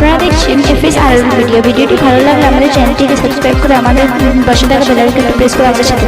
আপনারা দেখছেন এফএস আর ভিডিওটি ভালো লাগলে আমাদের চ্যানেলটিকে সাবস্ক্রাইব করে আমাদের পাশে থাকা বেল আইকনটি প্রেস করে আমাদের সাথে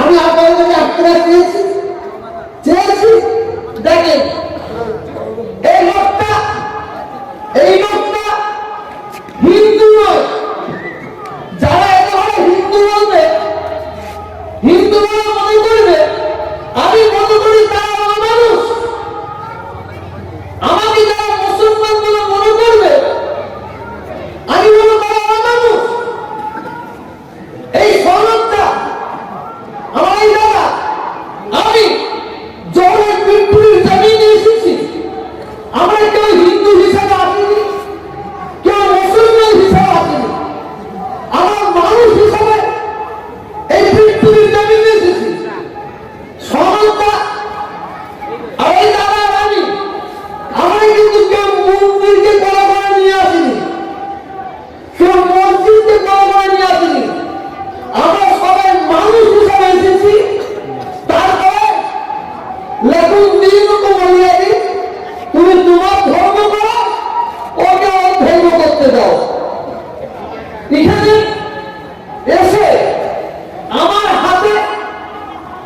আমি আপনাদের কাছে একটা চেয়েছি দেখেন এই লোকটা হিন্দু নয়। যারা একেবারে হিন্দু বলবে, হিন্দু বলে মনে করবে, আমি মনে করি তারা আমার মানুষ। আমাকে যারা মুসলমান বলে মনে করবে, আমি বলবো তারা আমার মানুষ। এই সনদটা আমার এই দাদা, আমি জলের বিপুলের জমিনে এসেছি। আমরা কেউ হিন্দু হিসাবে আসিনি, কেউ মুসলমান হিসাবে আসিনি, আমার মানুষ হিসাবে এই বিপুলের জমিনে এসেছি। সনদটা আর এই দাদা আমি, আমরা কিন্তু কেউ মন্দিরকে কলা করে নিয়ে আসিনি, কেউ মসজিদকে কলা করে নিয়ে আসিনি। আমরা সবাই মানুষ হিসাবে এসেছি। তারপরে লেখুন দিন তো বলিয়ে দিই, তুমি তোমার ধর্ম করো, ওকে ওর ধর্ম করতে দাও। এখানে এসে আমার হাতে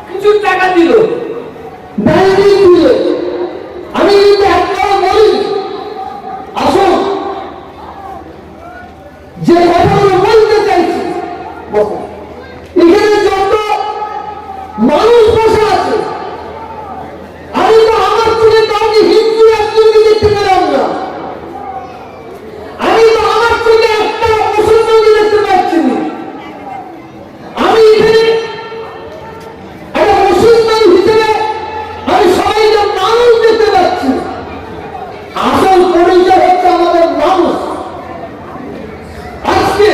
কিছু টাকা দিল, ব্যাংকে দিল। আমি কিন্তু একটাও বলি, আসুন যে কথাগুলো বলতে চাইছি বসুন। এখানে যত মানুষ বসে আছে, আমি তো আমার থেকে কাউকে হিন্দু একজনকে দেখতে পেলাম না, আমি তো আমার থেকে একটা মুসলমানকে দেখতে পাচ্ছি না। আমি এখানে একটা মুসলমান হিসেবে আমি সবাইকে মানুষ দেখতে পাচ্ছি। আসল পরিচয় হচ্ছে আমাদের মানুষ। আজকে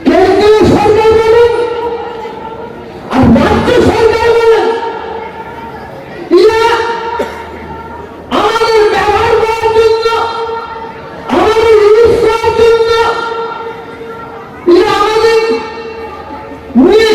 কেন্দ্রীয় সরকার বলেন আর রাজ্য সরকার বলেন, এরা আমাদের ব্যবহার করার জন্য, আমাদের ইউজ করার জন্য, এরা আমাদের নিয়ে